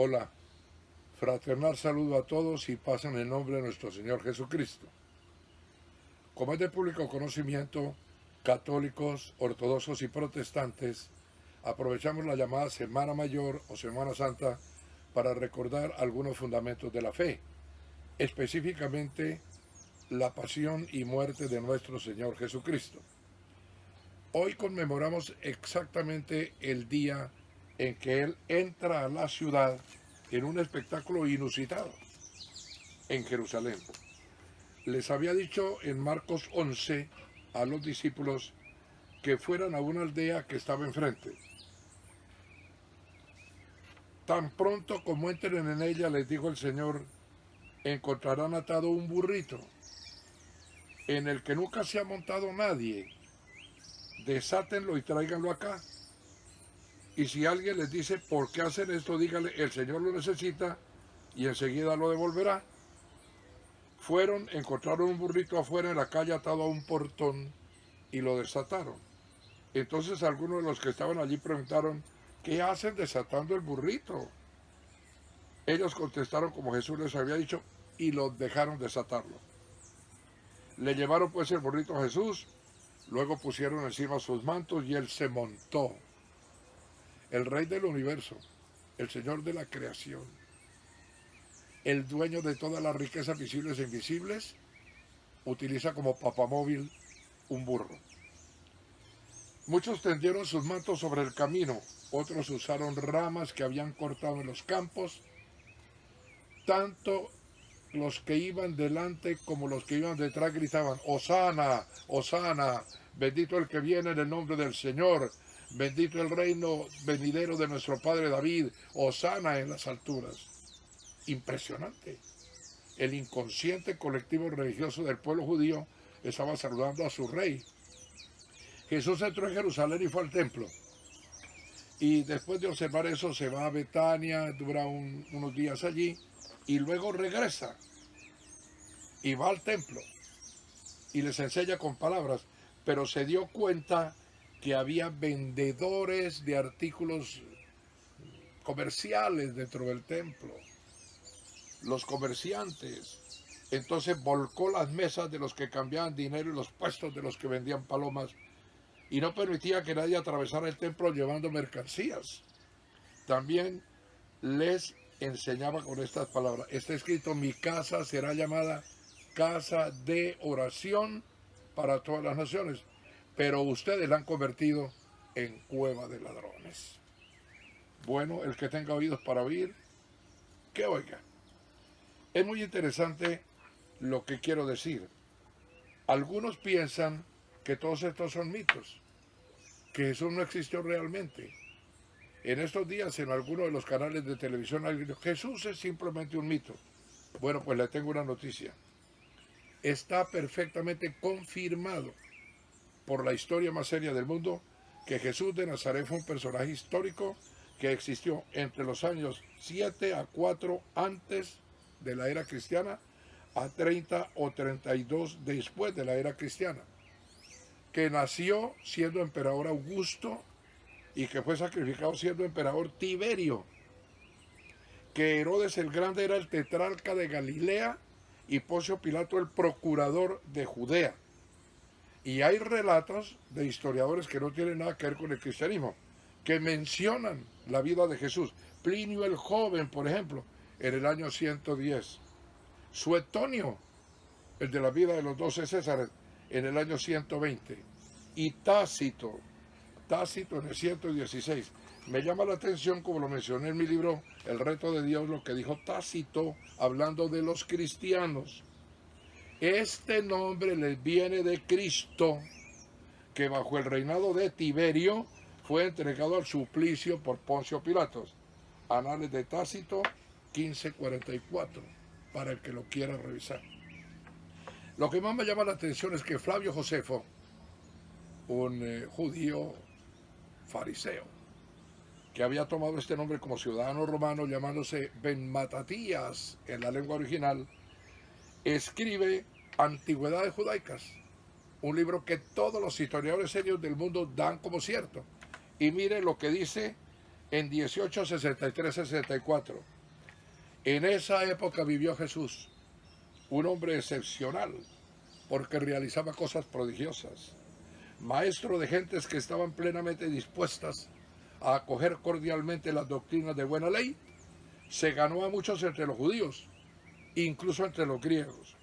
Hola, fraternal saludo a todos y paz en el nombre de nuestro Señor Jesucristo. Como es de público conocimiento, católicos, ortodoxos y protestantes, aprovechamos la llamada Semana Mayor o Semana Santa para recordar algunos fundamentos de la fe, específicamente la pasión y muerte de nuestro Señor Jesucristo. Hoy conmemoramos exactamente el día en que Él entra a la ciudad en un espectáculo inusitado en Jerusalén. Les había dicho en Marcos 11 a los discípulos que fueran a una aldea que estaba enfrente. Tan pronto como entren en ella, les dijo el Señor, encontrarán atado un burrito en el que nunca se ha montado nadie. Desátenlo y tráiganlo acá. Y si alguien les dice por qué hacen esto, díganle, el Señor lo necesita y enseguida lo devolverá. Fueron, encontraron un burrito afuera en la calle atado a un portón y lo desataron. Entonces algunos de los que estaban allí preguntaron, ¿qué hacen desatando el burrito? Ellos contestaron como Jesús les había dicho y lo dejaron desatarlo. Le llevaron pues el burrito a Jesús, luego pusieron encima sus mantos y él se montó. El Rey del universo, el Señor de la creación, el dueño de todas las riquezas visibles e invisibles, utiliza como papamóvil un burro. Muchos tendieron sus mantos sobre el camino, otros usaron ramas que habían cortado en los campos. Tanto los que iban delante como los que iban detrás gritaban, Hosana, Hosana, bendito el que viene en el nombre del Señor, bendito el reino venidero de nuestro Padre David, Hosana en las alturas. Impresionante. El inconsciente colectivo religioso del pueblo judío estaba saludando a su rey. Jesús entró en Jerusalén y fue al templo. Y después de observar eso se va a Betania, dura unos días allí y luego regresa y va al templo y les enseña con palabras, pero se dio cuenta que había vendedores de artículos comerciales dentro del templo, los comerciantes. Entonces volcó las mesas de los que cambiaban dinero y los puestos de los que vendían palomas y no permitía que nadie atravesara el templo llevando mercancías. También les enseñaba con estas palabras. Está escrito, mi casa será llamada casa de oración para todas las naciones, pero ustedes la han convertido en cueva de ladrones. Bueno, el que tenga oídos para oír, que oiga. Es muy interesante lo que quiero decir. Algunos piensan que todos estos son mitos, que Jesús no existió realmente. En estos días en algunos de los canales de televisión alguien dijo, Jesús es simplemente un mito. Bueno, pues le tengo una noticia. Está perfectamente confirmado por la historia más seria del mundo que Jesús de Nazaret fue un personaje histórico que existió entre los años 7 a 4 antes de la era cristiana a 30 o 32 después de la era cristiana, que nació siendo emperador Augusto y que fue sacrificado siendo emperador Tiberio, que Herodes el Grande era el tetrarca de Galilea y Poncio Pilato el procurador de Judea. Y hay relatos de historiadores que no tienen nada que ver con el cristianismo, que mencionan la vida de Jesús. Plinio el Joven, por ejemplo, en el año 110. Suetonio, el de la vida de los 12 Césares, en el año 120. Y Tácito en el 116. Me llama la atención, como lo mencioné en mi libro El reto de Dios, lo que dijo Tácito hablando de los cristianos. Este nombre les viene de Cristo, que bajo el reinado de Tiberio fue entregado al suplicio por Poncio Pilatos. Anales de Tácito 1544, para el que lo quiera revisar. Lo que más me llama la atención es que Flavio Josefo, un judío fariseo, que había tomado este nombre como ciudadano romano llamándose Ben Matatías en la lengua original, escribe Antigüedades Judaicas, un libro que todos los historiadores serios del mundo dan como cierto. Y mire lo que dice en 1863-64. En esa época vivió Jesús, un hombre excepcional, porque realizaba cosas prodigiosas, maestro de gentes que estaban plenamente dispuestas a acoger cordialmente las doctrinas de buena ley. Se ganó a muchos entre los judíos, incluso entre los griegos.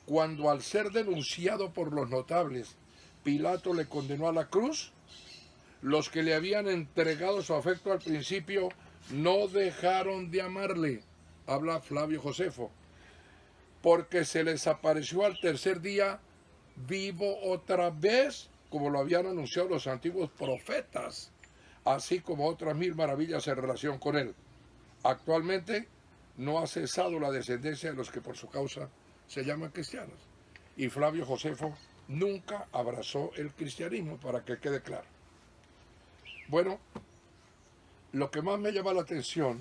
Cuando al ser denunciado por los notables, Pilato le condenó a la cruz, los que le habían entregado su afecto al principio no dejaron de amarle, habla Flavio Josefo, porque se les apareció al tercer día vivo otra vez, como lo habían anunciado los antiguos profetas, así como otras 1000 maravillas en relación con él. Actualmente no ha cesado la descendencia de los que por su causa se llaman cristianos. Y Flavio Josefo nunca abrazó el cristianismo, para que quede claro. Bueno, lo que más me llama la atención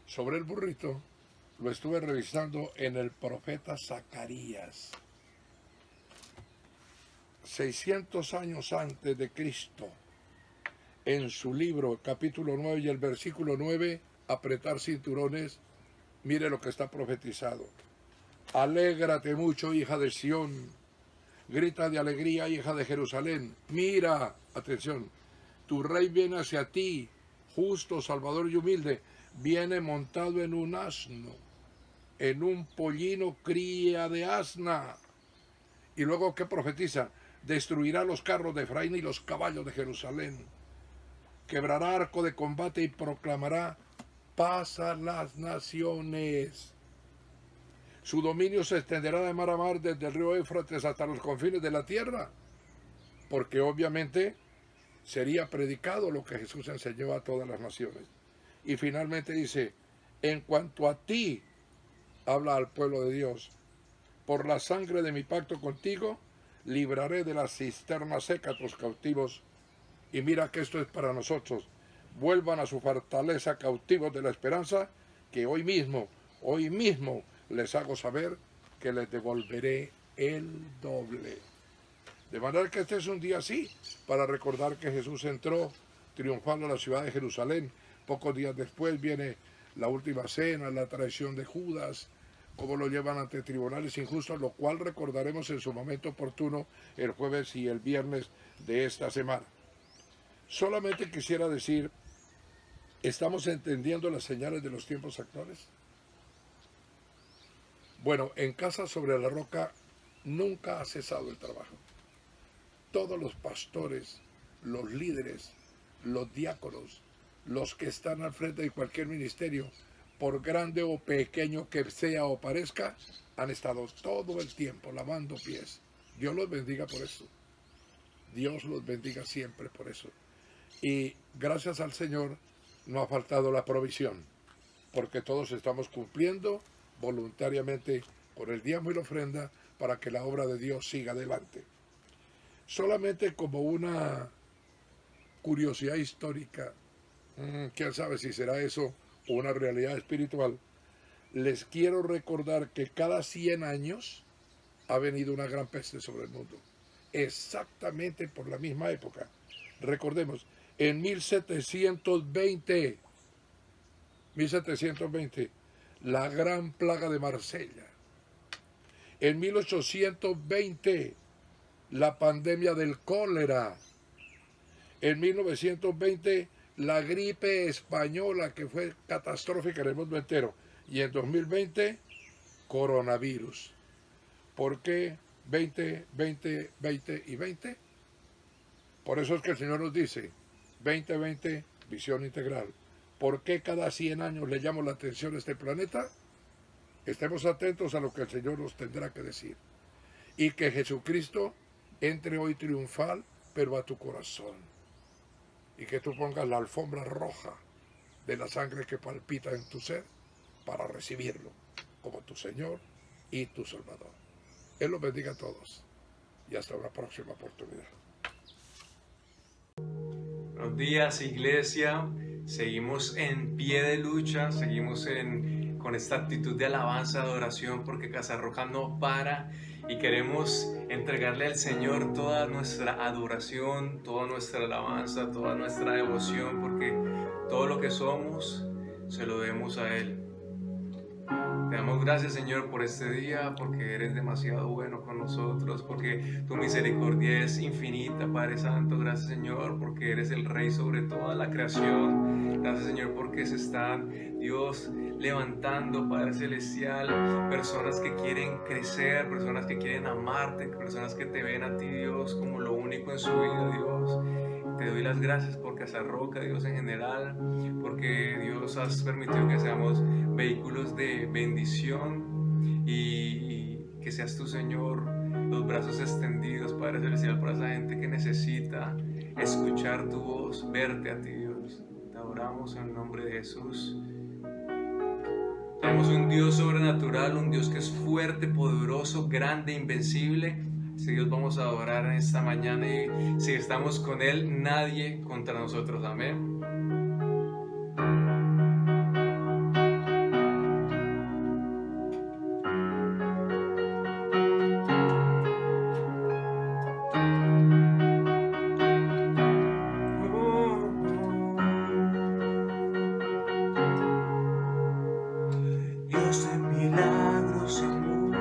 sobre el burrito lo estuve revisando en el profeta Zacarías. 600 años antes de Cristo, en su libro, capítulo 9 y el versículo 9, apretar cinturones, mire lo que está profetizado. Alégrate mucho, hija de Sión, grita de alegría, hija de Jerusalén. Mira, atención, tu rey viene hacia ti, justo, salvador y humilde, viene montado en un asno, en un pollino cría de asna. Y luego, ¿qué profetiza? Destruirá los carros de Efraín y los caballos de Jerusalén. Quebrará arco de combate y proclamará paz a las naciones. Su dominio se extenderá de mar a mar, desde el río Éufrates hasta los confines de la tierra, porque obviamente sería predicado lo que Jesús enseñó a todas las naciones. Y finalmente dice, en cuanto a ti, habla al pueblo de Dios, por la sangre de mi pacto contigo, libraré de la cisterna seca a tus cautivos. Y mira que esto es para nosotros. Vuelvan a su fortaleza cautivos de la esperanza, que hoy mismo les hago saber que les devolveré el doble. De manera que este es un día así, para recordar que Jesús entró triunfal a la ciudad de Jerusalén. Pocos días después viene la última cena, la traición de Judas, cómo lo llevan ante tribunales injustos, lo cual recordaremos en su momento oportuno el jueves y el viernes de esta semana. Solamente quisiera decir, ¿estamos entendiendo las señales de los tiempos actuales? Bueno, en Casa sobre la Roca nunca ha cesado el trabajo. Todos los pastores, los líderes, los diáconos, los que están al frente de cualquier ministerio, por grande o pequeño que sea o parezca, han estado todo el tiempo lavando pies. Dios los bendiga por eso. Dios los bendiga siempre por eso. Y gracias al Señor no ha faltado la provisión, porque todos estamos cumpliendo voluntariamente con el diezmo y la ofrenda para que la obra de Dios siga adelante. Solamente como una curiosidad histórica, quién sabe si será eso o una realidad espiritual, les quiero recordar que cada 100 años ha venido una gran peste sobre el mundo, exactamente por la misma época. Recordemos, en 1720, la gran plaga de Marsella. En 1820, la pandemia del cólera. En 1920, la gripe española, que fue catastrófica en el mundo entero. Y en 2020, coronavirus. ¿Por qué 20, 20, 20 y 20? Por eso es que el Señor nos dice, 2020, visión integral. ¿Por qué cada 100 años le llamo la atención a este planeta? Estemos atentos a lo que el Señor nos tendrá que decir. Y que Jesucristo entre hoy triunfal, pero a tu corazón. Y que tú pongas la alfombra roja de la sangre que palpita en tu ser para recibirlo como tu Señor y tu Salvador. Él los bendiga a todos. Y hasta una próxima oportunidad. Buenos días, iglesia. Seguimos en pie de lucha, seguimos con esta actitud de alabanza, de adoración, porque Casa Roja no para y queremos entregarle al Señor toda nuestra adoración, toda nuestra alabanza, toda nuestra devoción, porque todo lo que somos se lo debemos a Él. Te damos gracias, Señor, por este día, porque eres demasiado bueno con nosotros, porque tu misericordia es infinita, Padre Santo. Gracias, Señor, porque eres el Rey sobre toda la creación. Gracias, Señor, porque se están, Dios, levantando, Padre Celestial, personas que quieren crecer, personas que quieren amarte, personas que te ven a ti, Dios, como lo único en su vida, Dios. Te doy las gracias por Casa Roca, Dios, en general, porque Dios has permitido que seamos vehículos de bendición y que seas tú, Señor, los brazos extendidos, Padre Celestial, para esa gente que necesita escuchar tu voz, verte a ti, Dios. Te adoramos en el nombre de Jesús. Tenemos un Dios sobrenatural, un Dios que es fuerte, poderoso, grande, invencible. Si Dios vamos a adorar en esta mañana, y si estamos con Él, nadie contra nosotros. Amén. Dios de milagros, amor,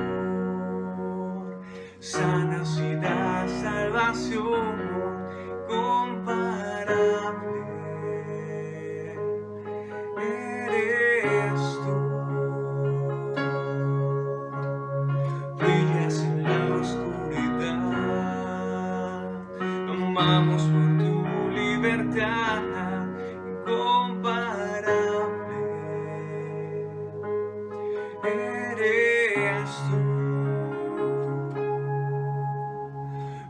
sanidad, salvación, comparable eres tú. Brillas en la oscuridad, amamos por tu libertad, incomparable eres tú.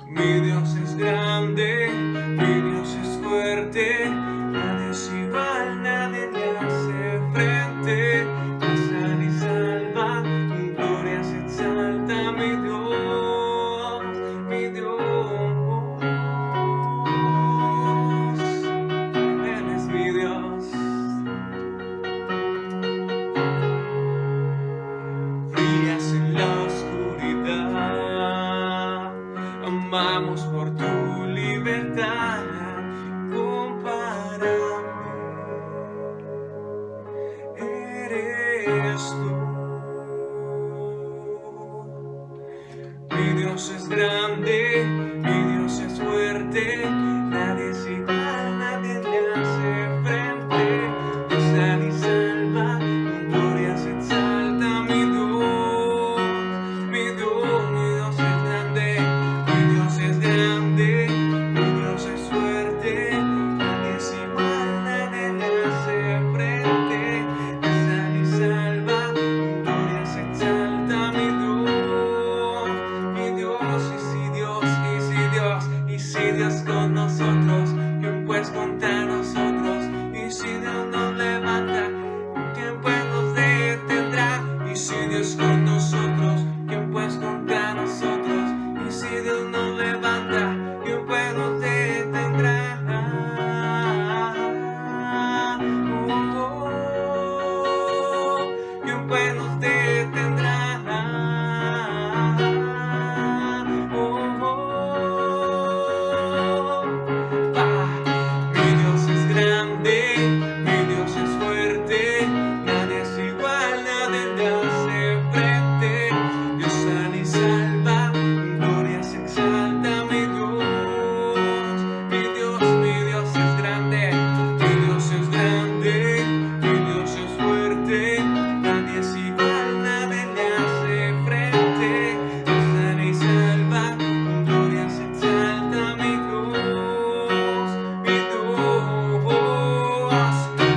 Mi Dios es grande, mi Dios es fuerte, nadie es igual, nadie le hace frente. Me sana y salva, en gloria se exalta mi Dios, mi Dios. Él es mi Dios. Brillas en la oscuridad, amamos por tu libertad, comparable eres tú. Mi Dios es grande, mi Dios es fuerte, nadie es igual, nadie le hace frente. Dios sana y salva, en gloria se exalta mi Dios, mi Dios, mi Dios es grande, mi Dios es grande, mi Dios es fuerte, nadie es igual, nadie le hace frente. Dios sana y salva, en gloria se exalta mi Dios, mi Dios. Y si Dios con nosotros, ¿quién pues contra nosotros? Y si Dios nos levanta, ¿quién pues nos detendrá? Y si Dios con nosotros, ¿quién pues contra nosotros? Y si Dios nos levanta, ¿quién pues nos detendrá? ¿Quién pues nos detendrá? Mi Dios es grande, mi Dios es fuerte, nadie es igual, nadie le hace frente. Dios sana y salva, en gloria se exalta mi Dios, mi Dios, mi Dios es grande, mi Dios es grande, mi Dios es fuerte, nadie es igual, nadie le hace frente. Dios sana y salva, en gloria se exalta mi Dios, mi Dios.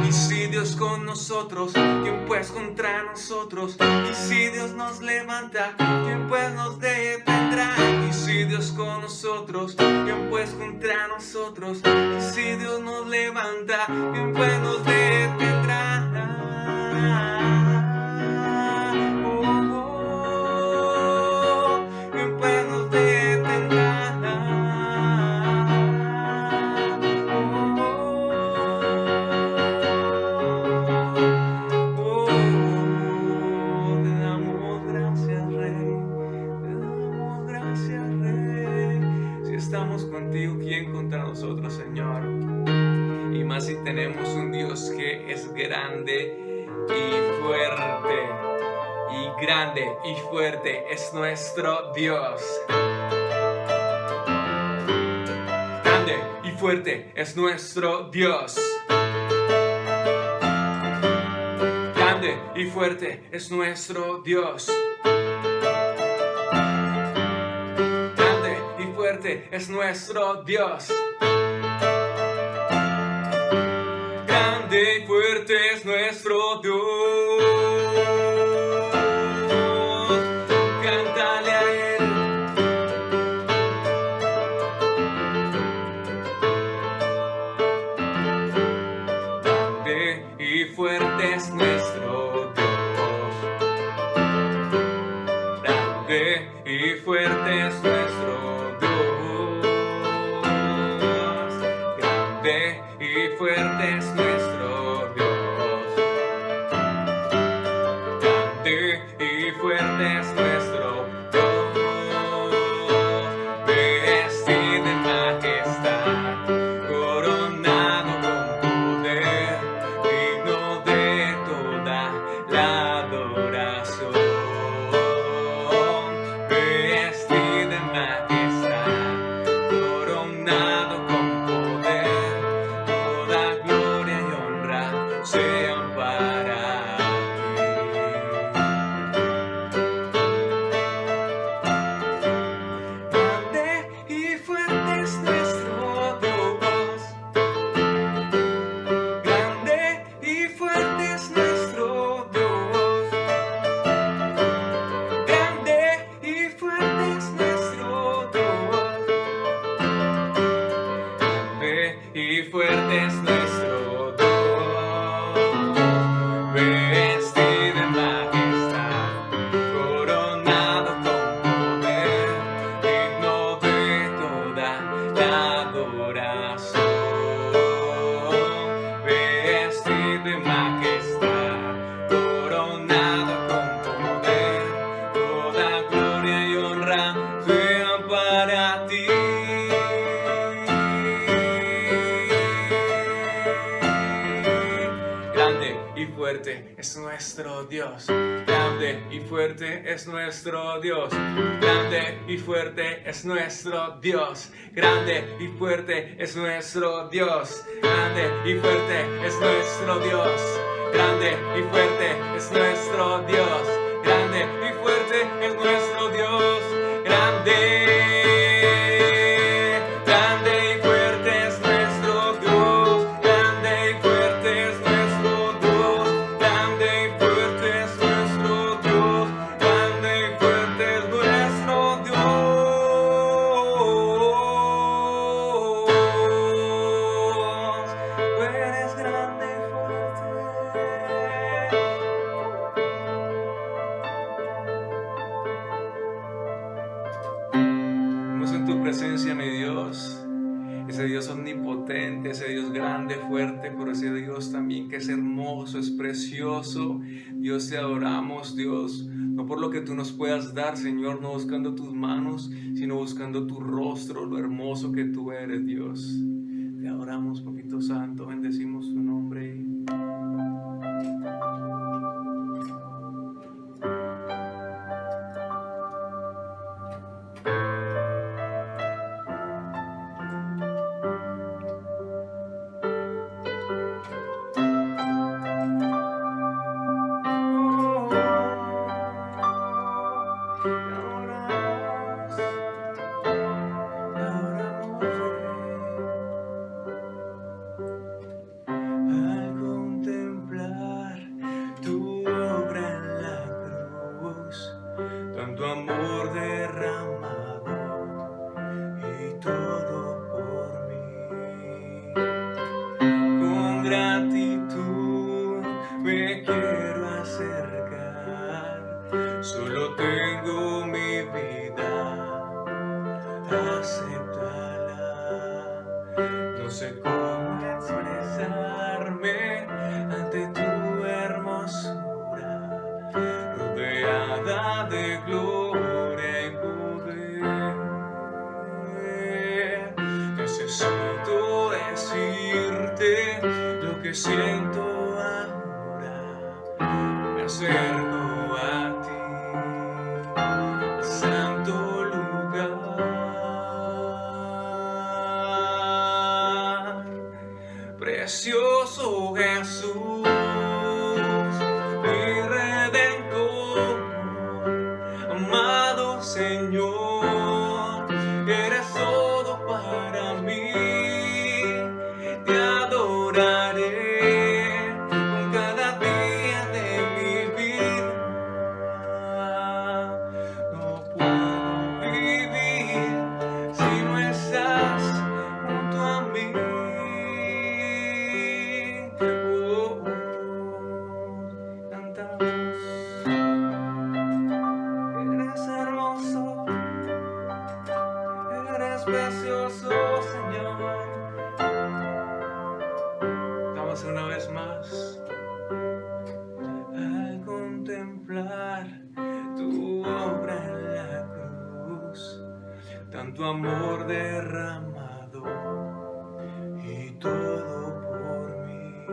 Y si Dios con nosotros, ¿quién pues contra nosotros? Y si Dios nos levanta, ¿quién pues nos detendrá? Y si Dios con nosotros, ¿quién pues contra nosotros? Y si Dios nos levanta, ¿quién pues nos detendrá? ¿Quién pues nos detendrá? Te damos gracias, Rey, te damos gracias, Rey. Si estamos contigo, ¿quién contra nosotros, Señor? Y más si tenemos un Dios que es grande y fuerte. grande y fuerte es nuestro Dios. Grande y fuerte es nuestro Dios. Grande y fuerte es nuestro Dios. Grande y fuerte es nuestro Dios. Grande y fuerte es nuestro Dios. Cántale a Él. Grande y fuerte es nuestro Dios. Grande y fuerte es nuestro Dios. Grande y fuerte es nuestro Dios. Grande y fuerte es nuestro Dios. Vestido en majestad, coronado con poder, digno de toda la adoración. Vestido en majestad, coronado con poder, toda gloria y honra sean para ti. Grande y fuerte es nuestro Dios. Grande y fuerte es nuestro Dios. Grande y fuerte es nuestro Dios. Grande y fuerte es nuestro Dios. Vestido en majestad, coronado con poder, digno de toda la adoración. Vestido en majestad, coronado con poder, toda gloria y honra sean para ti. Grande y fuerte es nuestro Dios. Grande y fuerte es nuestro Dios. Grande y fuerte es nuestro Dios. Grande y fuerte es nuestro Dios. Grande y fuerte es nuestro Dios. Grande y fuerte es nuestro Dios. Grande y fuerte es nuestro Dios. Grande. Grande y fuerte es nuestro Dios. Grande y fuerte es nuestro Dios. Grande y fuerte es nuestro Dios. Grande y fuerte es nuestro Dios. Tú eres grande y fuerte. Estamos en tu presencia, mi Dios. Ese Dios omnipotente, ese Dios grande, fuerte, pero ese Dios también que es hermoso, es precioso. Dios, te adoramos, Dios, no por lo que tú nos puedas dar, Señor, no buscando tus manos, sino buscando tu rostro, lo hermoso que tú eres, Dios. Te adoramos, Papito Santo, bendecimos tu nombre. Al contemplar tu obra en la cruz, tanto amor derramado y todo por mí, con gratitud me quiero acercar, solo tengo mi vida, acéptala, no sé cómo expresarme ante tu hermosura, rodeada de gloria y poder. Necesito decirte lo que siento ahora, me acerco a ti. amado Señor, eres todo para mí. Te adoraré con cada día de mi vida. No puedo vivir si no estás junto a mí. Cantamos. Eres hermoso, eres precioso, Señor. Vamos una vez más. Al contemplar tu obra en la cruz, tanto amor derramado y todo por mí.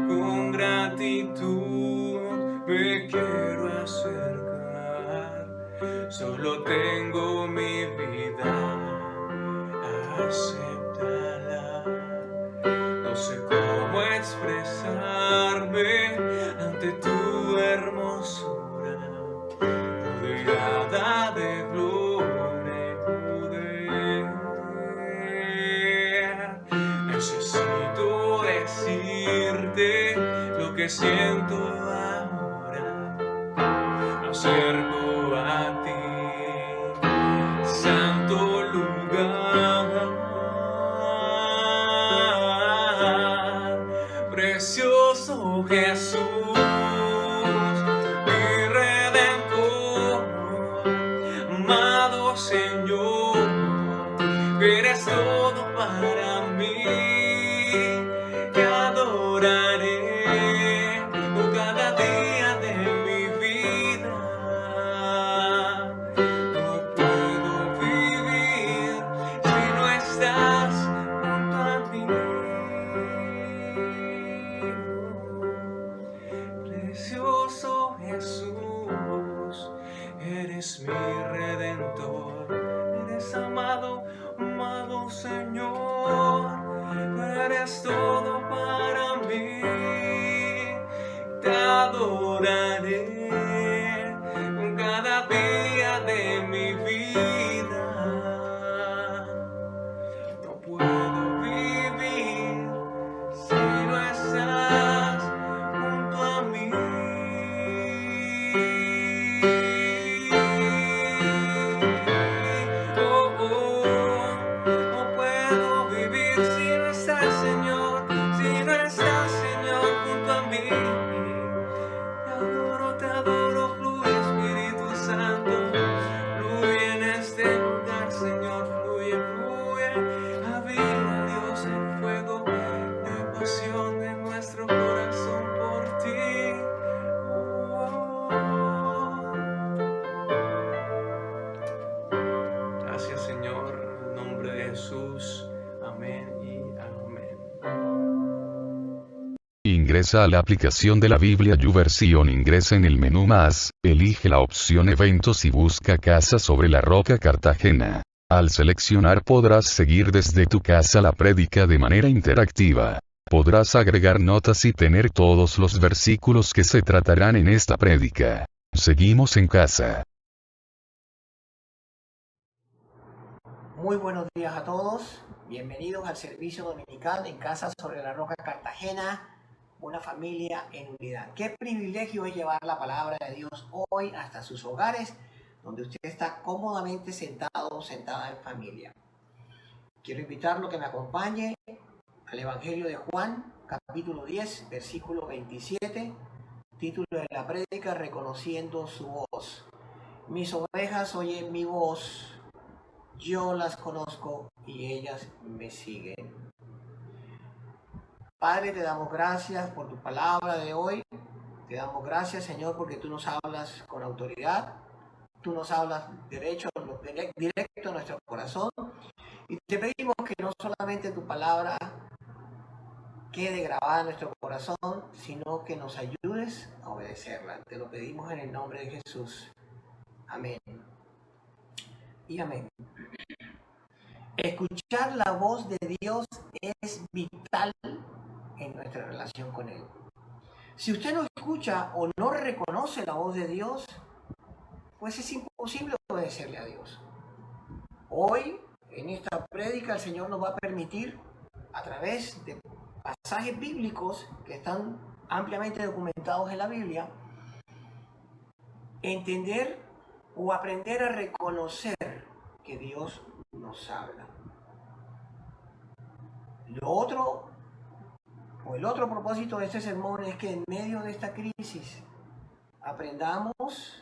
Con gratitud me quiero acercar, solo tengo mi vida, acéptala. No sé cómo expresarme ante tu hermosura, rodeada de gloria y poder. Necesito decirte lo que siento ahora. Me acerco a ti, santo lugar, precioso Jesús, mi Redentor, amado Señor, eres todo para mí. Te adoraré por cada día de mi vida. No puedo vivir si no estás junto a mí. Precioso Jesús, eres mi Redentor, eres amado, amado Señor, eres todo para mí. Te adoraré con cada día de mi vida. No puedo vivir si no estás junto a mí. No puedo vivir si no estás, Señor, si no estás, Señor, junto a mí. Te adoro, fluye Espíritu Santo, fluye en este lugar, Señor, fluye, fluye. Aviva, Dios, el fuego de pasión en nuestro corazón por ti. Gracias, Señor, en el nombre de Jesús. Amén y amén. Ingresa a la aplicación de la Biblia YouVersion, ingresa en el menú Más, elige la opción Eventos y busca Casa sobre la Roca Cartagena. Al seleccionar podrás seguir desde tu casa la prédica de manera interactiva. Podrás agregar notas y tener todos los versículos que se tratarán en esta prédica. Seguimos en casa. Muy buenos días a todos, bienvenidos al servicio dominical en Casa sobre la Roca Cartagena, una familia en unidad. Qué privilegio es llevar la palabra de Dios hoy hasta sus hogares, donde usted está cómodamente sentado o sentada en familia. Quiero invitarlo a que me acompañe al Evangelio de Juan, capítulo 10, versículo 27, título de la prédica: Reconociendo su voz. Mis ovejas oyen mi voz, yo las conozco y ellas me siguen. Padre, te damos gracias por tu palabra de hoy. Te damos gracias, Señor, porque tú nos hablas con autoridad. Tú nos hablas directo a nuestro corazón. Y te pedimos que no solamente tu palabra quede grabada en nuestro corazón, sino que nos ayudes a obedecerla. Te lo pedimos en el nombre de Jesús. Amén. Y amén. Escuchar la voz de Dios es vital en nuestra relación con Él. Si usted no escucha o no reconoce la voz de Dios, pues es imposible obedecerle a Dios. Hoy, en esta prédica, el Señor nos va a permitir, a través de pasajes bíblicos que están ampliamente documentados en la Biblia, entender o aprender a reconocer que Dios nos habla. El otro propósito de este sermón es que en medio de esta crisis aprendamos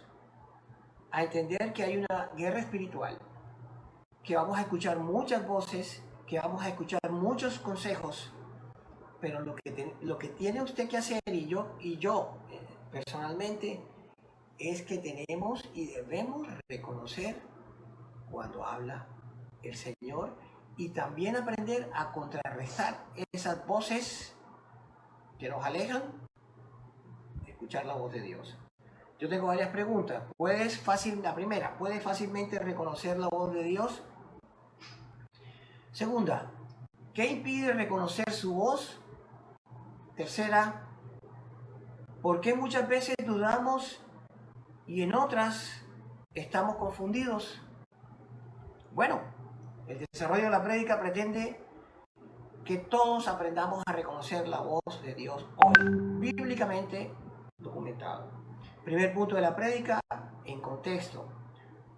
a entender que hay una guerra espiritual, que vamos a escuchar muchas voces, que vamos a escuchar muchos consejos, pero lo que tiene usted que hacer y yo personalmente es que tenemos y debemos reconocer cuando habla el Señor y también aprender a contrarrestar esas voces que nos alejan de escuchar la voz de Dios. Yo tengo varias preguntas. La primera, ¿puedes fácilmente reconocer la voz de Dios? Segunda, ¿qué impide reconocer su voz? Tercera, ¿por qué muchas veces dudamos y en otras estamos confundidos? Bueno, el desarrollo de la prédica pretende que todos aprendamos a reconocer la voz de Dios hoy, bíblicamente documentado. Primer punto de la prédica, en contexto.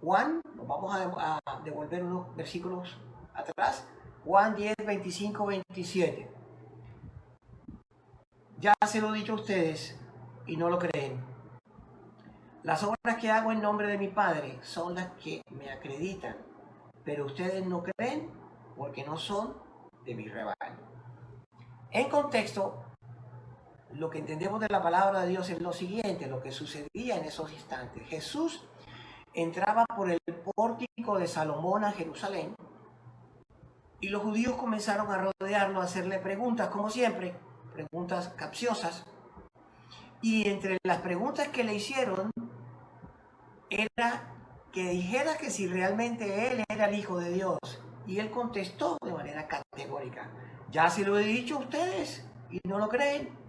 Juan, nos vamos a devolver unos versículos atrás. Juan 10, 25, 27. Ya se lo he dicho a ustedes y no lo creen. Las obras que hago en nombre de mi Padre son las que me acreditan, pero ustedes no creen porque no son de mi rebaño. En contexto, lo que entendemos de la palabra de Dios es lo siguiente, lo que sucedía en esos instantes. Jesús entraba por el pórtico de Salomón a Jerusalén y los judíos comenzaron a rodearlo, a hacerle preguntas, como siempre, preguntas capciosas. Y entre las preguntas que le hicieron era que dijera que si realmente él era el Hijo de Dios. Y él contestó de manera categórica: ya se lo he dicho a ustedes y no lo creen.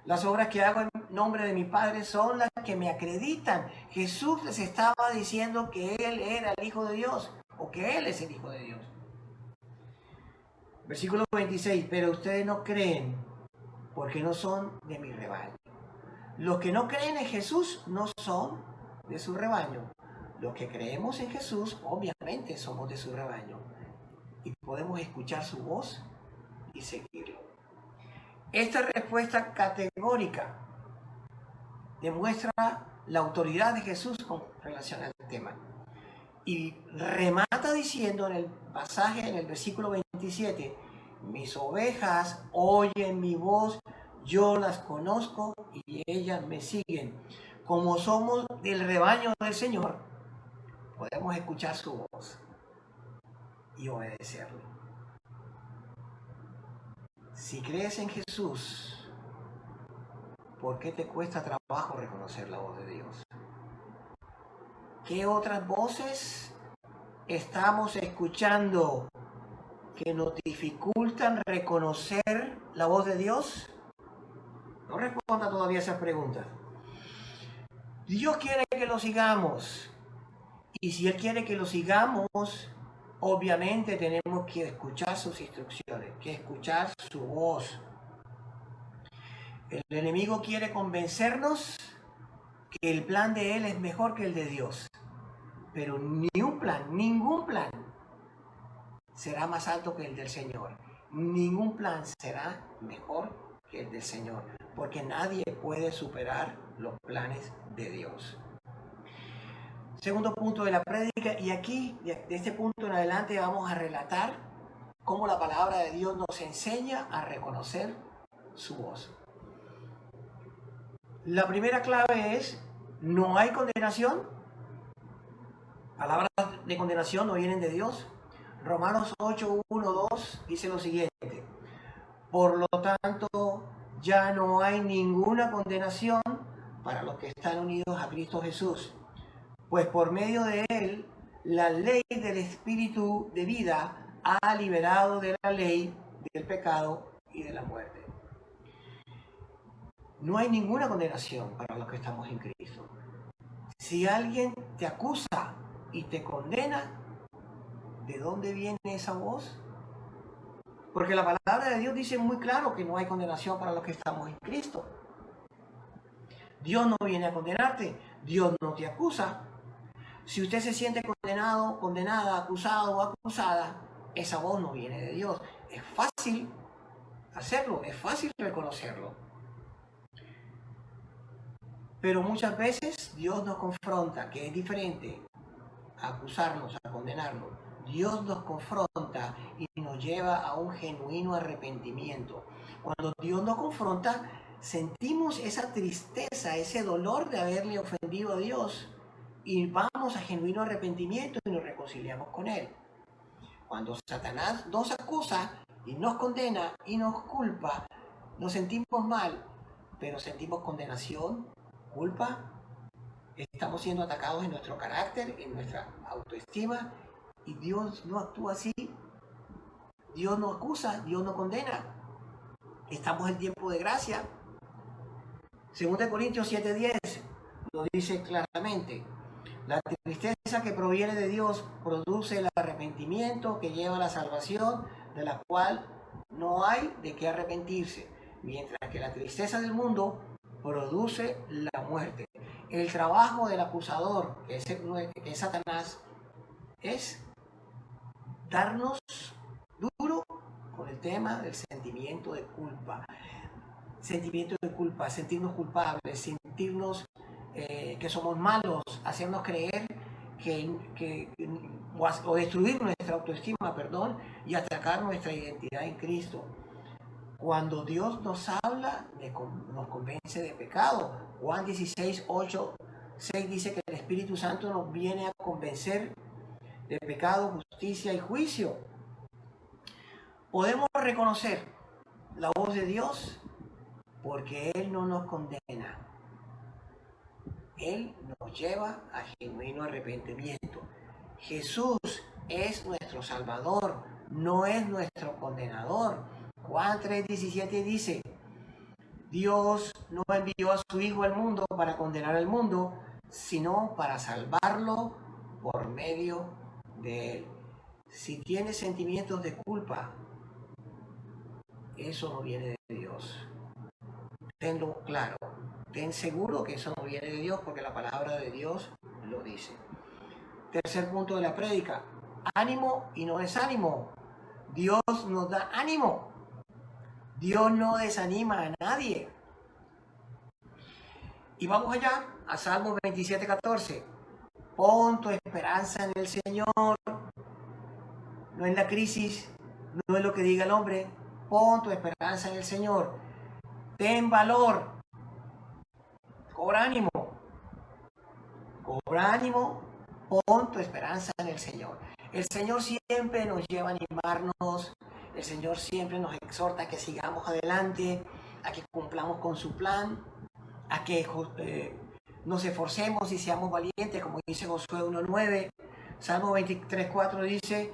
Las obras que hago en nombre de mi Padre son las que me acreditan. Jesús les estaba diciendo que él era el Hijo de Dios, o que él es el Hijo de Dios. Versículo 26, pero ustedes no creen porque no son de mi rebaño. Los que no creen en Jesús no son de su rebaño. Los que creemos en Jesús, obviamente somos de su rebaño. Y podemos escuchar su voz y seguirlo. Esta respuesta categórica demuestra la autoridad de Jesús con relación al tema. Y remata diciendo en el pasaje, en el versículo 27, mis ovejas oyen mi voz, yo las conozco y ellas me siguen. Como somos del rebaño del Señor, podemos escuchar su voz y obedecerle. Si crees en Jesús, ¿por qué te cuesta trabajo reconocer la voz de Dios? ¿Qué otras voces estamos escuchando que nos dificultan reconocer la voz de Dios? No responda todavía esas preguntas. Dios quiere que lo sigamos. Y si Él quiere que lo sigamos, obviamente tenemos que escuchar sus instrucciones, que escuchar su voz. El enemigo quiere convencernos que el plan de Él es mejor que el de Dios. Pero ningún plan será más alto que el del Señor. Ningún plan será mejor que el del Señor, porque nadie puede superar los planes de Dios. Segundo punto de la prédica, y aquí, de este punto en adelante, vamos a relatar cómo la palabra de Dios nos enseña a reconocer su voz. La primera clave es: no hay condenación. Palabras de condenación no vienen de Dios. Romanos 8, 1, 2 dice lo siguiente: por lo tanto, ya no hay ninguna condenación para los que están unidos a Cristo Jesús. Pues por medio de Él, la ley del Espíritu de vida ha liberado de la ley del pecado y de la muerte. No hay ninguna condenación para los que estamos en Cristo. Si alguien te acusa y te condena, ¿de dónde viene esa voz? Porque la palabra de Dios dice muy claro que no hay condenación para los que estamos en Cristo. Dios no viene a condenarte, Dios no te acusa. Si usted se siente condenado, condenada, acusado o acusada, esa voz no viene de Dios. Es fácil hacerlo, es fácil reconocerlo. Pero muchas veces Dios nos confronta, que es diferente a acusarnos, a condenarnos. Dios nos confronta y nos lleva a un genuino arrepentimiento. Cuando Dios nos confronta, sentimos esa tristeza, ese dolor de haberle ofendido a Dios y vamos a genuino arrepentimiento y nos reconciliamos con Él. Cuando Satanás nos acusa y nos condena y nos culpa, nos sentimos mal, pero sentimos condenación, culpa, estamos siendo atacados en nuestro carácter, en nuestra autoestima, y Dios no actúa así. Dios no acusa, Dios no condena. Estamos en tiempo de gracia. 2 Corintios 7:10 lo dice claramente. La tristeza que proviene de Dios produce el arrepentimiento que lleva a la salvación, de la cual no hay de qué arrepentirse, mientras que la tristeza del mundo produce la muerte. El trabajo del acusador, que es Satanás, es darnos duro con el tema del sentimiento de culpa. Sentimiento de culpa, sentirnos culpables, sentirnos que somos malos, hacernos creer o destruir nuestra autoestima, y atacar nuestra identidad en Cristo. Cuando Dios nos habla, nos convence de pecado. Juan 16:8-6 dice que el Espíritu Santo nos viene a convencer de pecado, justicia y juicio. Podemos reconocer la voz de Dios porque Él no nos condena. Él nos lleva a genuino arrepentimiento. Jesús es nuestro Salvador, no es nuestro condenador. Juan 3:17 dice: Dios no envió a su Hijo al mundo para condenar al mundo, sino para salvarlo por medio de Él. Si tienes sentimientos de culpa, eso no viene de Dios. Tenlo claro. Ten seguro que eso no viene de Dios, porque la palabra de Dios lo dice. Tercer punto de la prédica: ánimo y no desánimo. Dios nos da ánimo. Dios no desanima a nadie. Y vamos allá a Salmos 27:14. Pon tu esperanza en el Señor, no en la crisis, no en lo que diga el hombre. Pon tu esperanza en el Señor. Ten valor. Cobra ánimo. Cobra ánimo. Pon tu esperanza en el Señor. El Señor siempre nos lleva a animarnos. El Señor siempre nos exhorta a que sigamos adelante, a que cumplamos con su plan, a que nos esforcemos y seamos valientes, como dice Josué 1:9. Salmo 23:4 dice: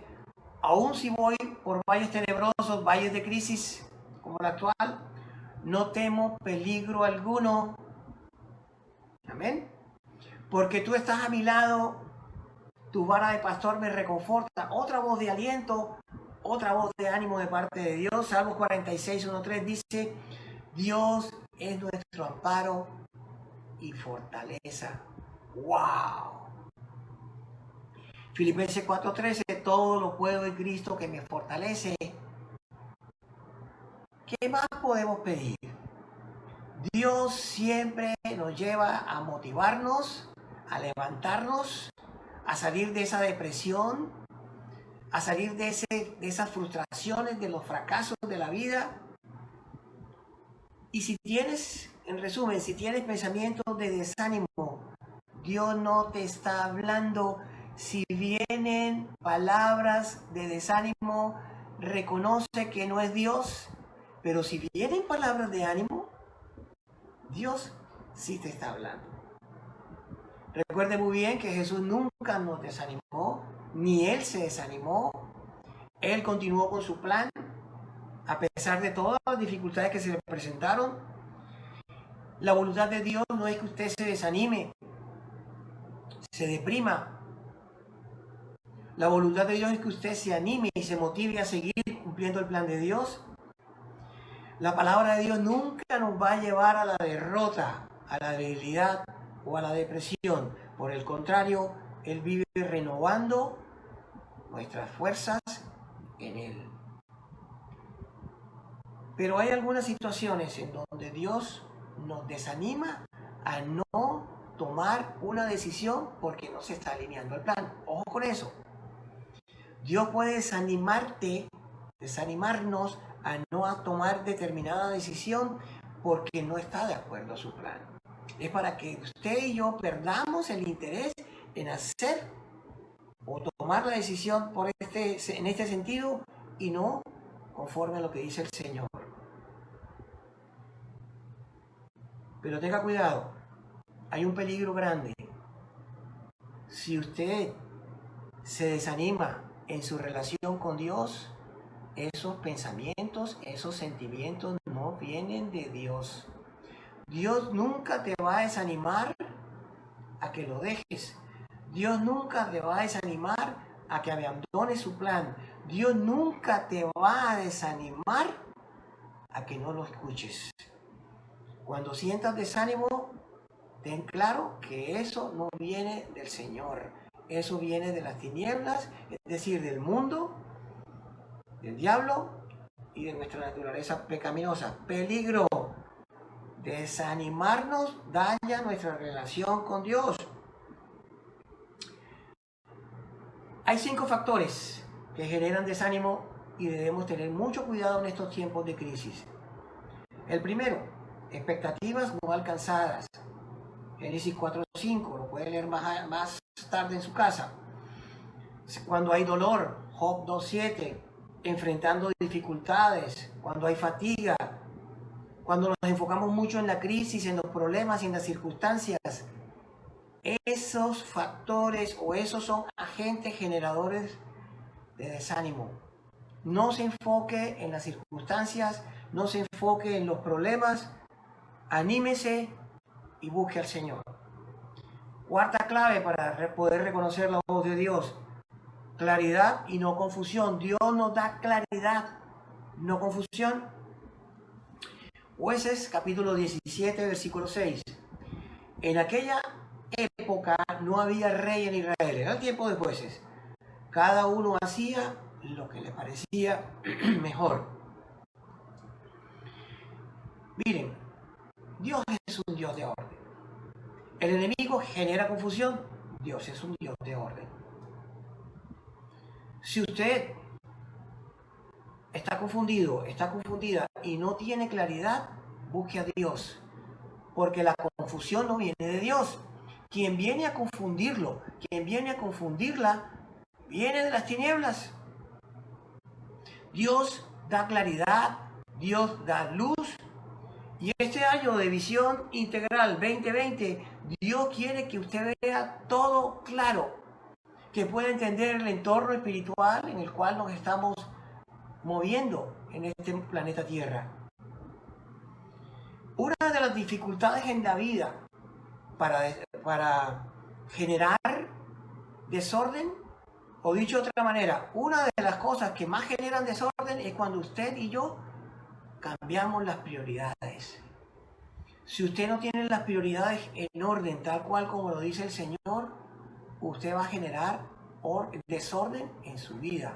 aún si voy por valles tenebrosos, valles de crisis como la actual, no temo peligro alguno. Amén. Porque tú estás a mi lado, tu vara de pastor me reconforta. Otra voz de aliento, otra voz de ánimo de parte de Dios. Salmos 46:1-3 dice: Dios es nuestro amparo y fortaleza. ¡Wow! Filipenses 4:13: todo lo puedo en Cristo que me fortalece. ¿Qué más podemos pedir? Dios siempre nos lleva a motivarnos, a levantarnos, a salir de esa depresión, a salir de esas frustraciones, de los fracasos de la vida. Y si tienes, en resumen, si tienes pensamientos de desánimo, Dios no te está hablando. Si vienen palabras de desánimo, reconoce que no es Dios. Pero si vienen palabras de ánimo, Dios sí te está hablando. Recuerde muy bien que Jesús nunca nos desanimó, ni Él se desanimó. Él continuó con su plan, a pesar de todas las dificultades que se le presentaron. La voluntad de Dios no es que usted se desanime. se deprima. La voluntad de Dios es que usted se anime y se motive a seguir cumpliendo el plan de Dios. La palabra de Dios nunca nos va a llevar a la derrota, a la debilidad o a la depresión. Por el contrario, Él vive renovando nuestras fuerzas en Él. Pero hay algunas situaciones en donde Dios nos desanima a no tomar una decisión porque no se está alineando el plan. Ojo con eso. Dios puede desanimarnos a no tomar determinada decisión porque no está de acuerdo a su plan. Es para que usted y yo perdamos el interés en hacer o tomar la decisión en este sentido y no conforme a lo que dice el Señor. Pero tenga cuidado, hay un peligro grande. Si usted se desanima en su relación con Dios, esos pensamientos, esos sentimientos no vienen de Dios. Dios nunca te va a desanimar a que lo dejes. Dios nunca te va a desanimar a que abandones su plan. Dios nunca te va a desanimar a que no lo escuches. Cuando sientas desánimo, ten claro que eso no viene del Señor. Eso viene de las tinieblas, es decir, del mundo, del diablo y de nuestra naturaleza pecaminosa. Peligro. Desanimarnos daña nuestra relación con Dios. Hay 5 factores que generan desánimo y debemos tener mucho cuidado en estos tiempos de crisis. El primero, expectativas no alcanzadas. Génesis 4:5, lo puede leer más tarde en su casa. Cuando hay dolor, Job 2:7, enfrentando dificultades, cuando hay fatiga, cuando nos enfocamos mucho en la crisis, en los problemas y en las circunstancias, esos factores o esos son agentes generadores de desánimo. No se enfoque en las circunstancias, no se enfoque en los problemas, anímese y busque al Señor. Cuarta clave para poder reconocer la voz de Dios: claridad y no confusión. Dios nos da claridad, no confusión. Jueces capítulo 17, versículo 6. En aquella época no había rey en Israel, era el tiempo de jueces. Cada uno hacía lo que le parecía mejor. Miren, Dios es un Dios de orden. El enemigo genera confusión. Dios es un Dios de orden. Si usted está confundido, está confundida y no tiene claridad, busque a Dios, porque la confusión no viene de Dios. Quien viene a confundirlo, quien viene a confundirla, viene de las tinieblas. Dios da claridad, Dios da luz. Y este año de visión integral 2020, Dios quiere que usted vea todo claro, que pueda entender el entorno espiritual en el cual nos estamos moviendo en este planeta Tierra. Una de las dificultades en la vida para generar desorden, o dicho de otra manera, una de las cosas que más generan desorden es cuando usted y yo cambiamos las prioridades. Si usted no tiene las prioridades en orden, tal cual como lo dice el Señor, usted va a generar desorden en su vida.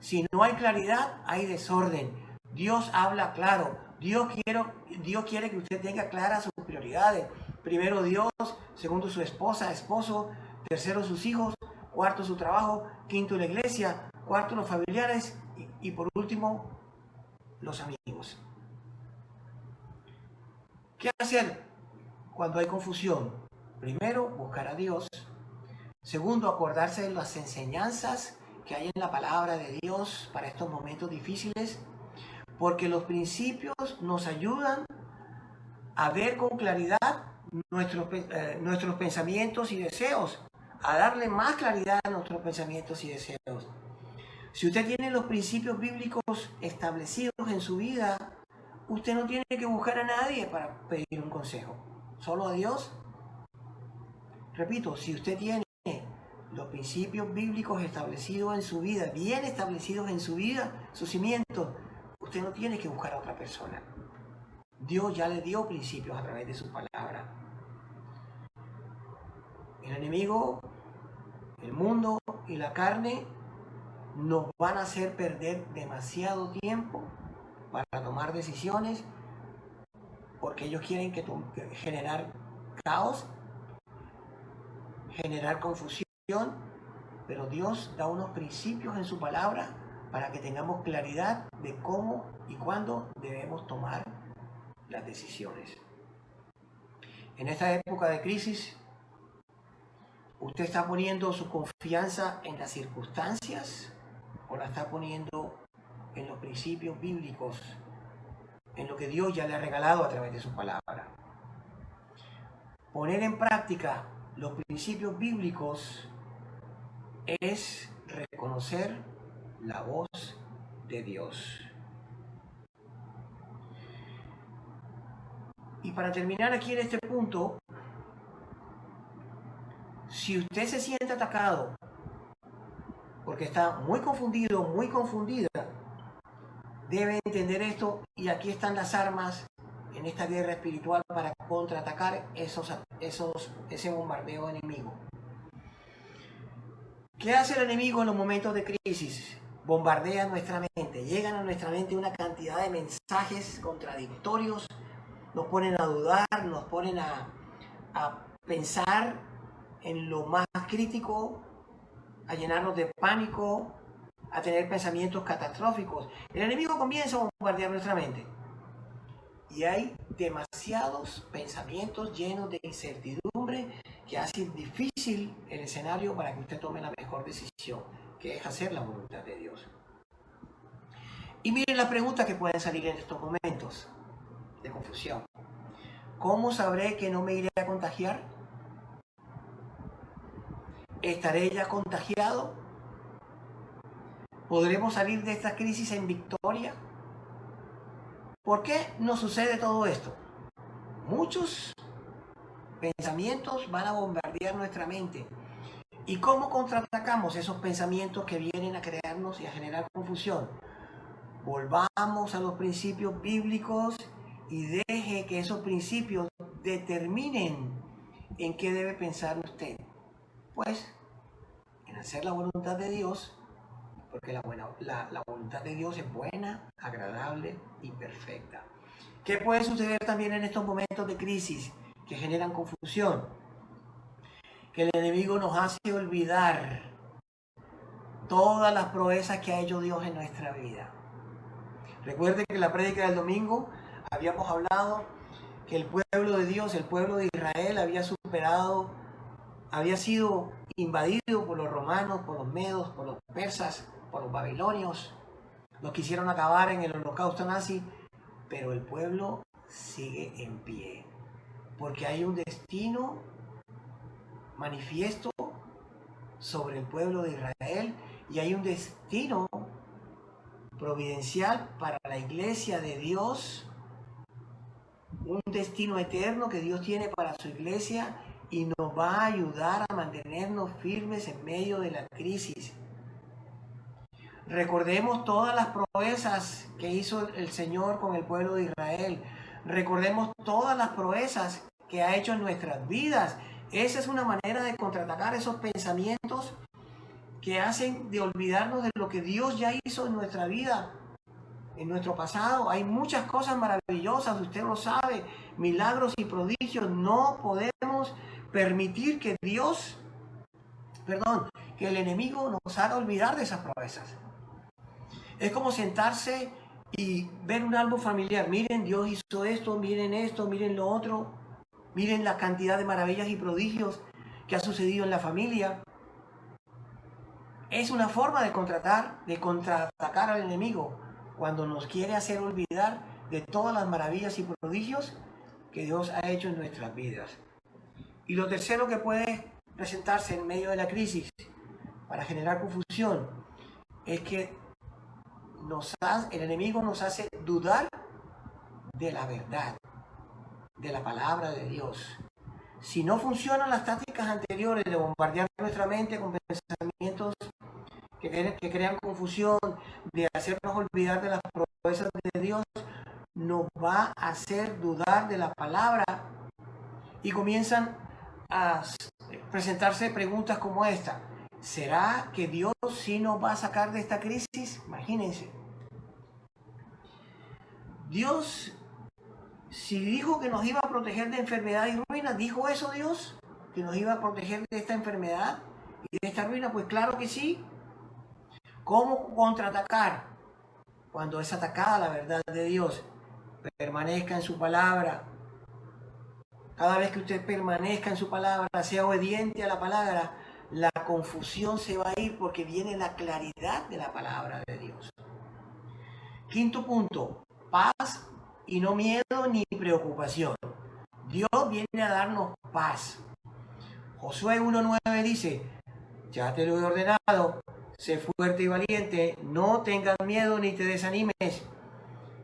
Si no hay claridad, hay desorden. Dios habla claro. Dios quiere que usted tenga claras sus prioridades. Primero Dios, segundo su esposa, esposo, tercero sus hijos, cuarto su trabajo, quinto la iglesia, cuarto los familiares y por último los amigos. ¿Qué hacer cuando hay confusión? Primero, buscar a Dios. Segundo, acordarse de las enseñanzas que hay en la palabra de Dios para estos momentos difíciles, porque los principios nos ayudan a ver con claridad nuestros pensamientos y deseos, a darle más claridad a nuestros pensamientos y deseos. Si usted tiene los principios bíblicos establecidos en su vida, usted no tiene que buscar a nadie para pedir un consejo, solo a Dios. Repito, si usted tiene los principios bíblicos establecidos en su vida, bien establecidos en su vida, sus cimientos, usted no tiene que buscar a otra persona. Dios ya le dio principios a través de su palabra. El enemigo, el mundo y la carne nos van a hacer perder demasiado tiempo para tomar decisiones, porque ellos quieren generar caos, generar confusión, pero Dios da unos principios en su palabra para que tengamos claridad de cómo y cuándo debemos tomar las decisiones. En esta época de crisis, ¿usted está poniendo su confianza en las circunstancias o la está poniendo en los principios bíblicos, en lo que Dios ya le ha regalado a través de su palabra? Poner en práctica los principios bíblicos es reconocer la voz de Dios. Y para terminar aquí en este punto, si usted se siente atacado porque está muy confundido, muy confundida, debe entender esto, y aquí están las armas en esta guerra espiritual para contraatacar ese bombardeo enemigo. ¿Qué hace el enemigo en los momentos de crisis? Bombardea nuestra mente. Llegan a nuestra mente una cantidad de mensajes contradictorios, nos ponen a dudar, nos ponen a pensar en lo más crítico, a llenarnos de pánico, a tener pensamientos catastróficos. El enemigo comienza a bombardear nuestra mente. Y hay demasiados pensamientos llenos de incertidumbre que hacen difícil el escenario para que usted tome la mejor decisión, que es hacer la voluntad de Dios. Y miren las preguntas que pueden salir en estos momentos de confusión. ¿Cómo sabré que no me iré a contagiar? ¿Estaré ya contagiado? ¿Podremos salir de esta crisis en victoria? ¿Por qué nos sucede todo esto? Muchos pensamientos van a bombardear nuestra mente. ¿Y cómo contraatacamos esos pensamientos que vienen a crearnos y a generar confusión? Volvamos a los principios bíblicos y deje que esos principios determinen en qué debe pensar usted. Pues en hacer la voluntad de Dios, porque la voluntad de Dios es buena, agradable y perfecta. ¿Qué puede suceder también en estos momentos de crisis que generan confusión? Que el enemigo nos hace olvidar todas las proezas que ha hecho Dios en nuestra vida. Recuerde que en la prédica del domingo habíamos hablado que el pueblo de Dios, el pueblo de Israel, había sido invadido por los romanos, por los medos, por los persas, por los babilonios. Los quisieron acabar en el holocausto nazi, pero el pueblo sigue en pie, porque hay un destino manifiesto sobre el pueblo de Israel y hay un destino providencial para la iglesia de Dios, un destino eterno que Dios tiene para su iglesia y nos va a ayudar a mantenernos firmes en medio de la crisis. Recordemos todas las proezas que hizo el Señor con el pueblo de Israel. Recordemos todas las proezas que ha hecho en nuestras vidas. Esa es una manera de contraatacar esos pensamientos que hacen de olvidarnos de lo que Dios ya hizo en nuestra vida, en nuestro pasado. Hay muchas cosas maravillosas, usted lo sabe, milagros y prodigios. No podemos permitir que que el enemigo nos haga olvidar de esas proezas. Es como sentarse y ver un árbol familiar. Miren, Dios hizo esto, miren lo otro. Miren la cantidad de maravillas y prodigios que ha sucedido en la familia. Es una forma de contraatacar al enemigo cuando nos quiere hacer olvidar de todas las maravillas y prodigios que Dios ha hecho en nuestras vidas. Y lo tercero que puede presentarse en medio de la crisis para generar confusión es que el enemigo nos hace dudar de la verdad, de la palabra de Dios. si no funcionan las tácticas anteriores de bombardear nuestra mente con pensamientos que crean confusión, de hacernos olvidar de las promesas de Dios, nos va a hacer dudar de la palabra y comienzan a presentarse preguntas como esta. ¿Será que Dios sí nos va a sacar de esta crisis? Imagínense. Dios, si dijo que nos iba a proteger de enfermedad y ruina, ¿dijo eso Dios? ¿Que nos iba a proteger de esta enfermedad y de esta ruina? Pues claro que sí. ¿Cómo contraatacar? Cuando es atacada la verdad de Dios. Permanezca en su palabra. Cada vez que usted permanezca en su palabra, sea obediente a la palabra, la confusión se va a ir porque viene la claridad de la palabra de Dios. Quinto punto, paz y no miedo ni preocupación. Dios viene a darnos paz. Josué 1:9 dice, ya te lo he ordenado, sé fuerte y valiente, no tengas miedo ni te desanimes,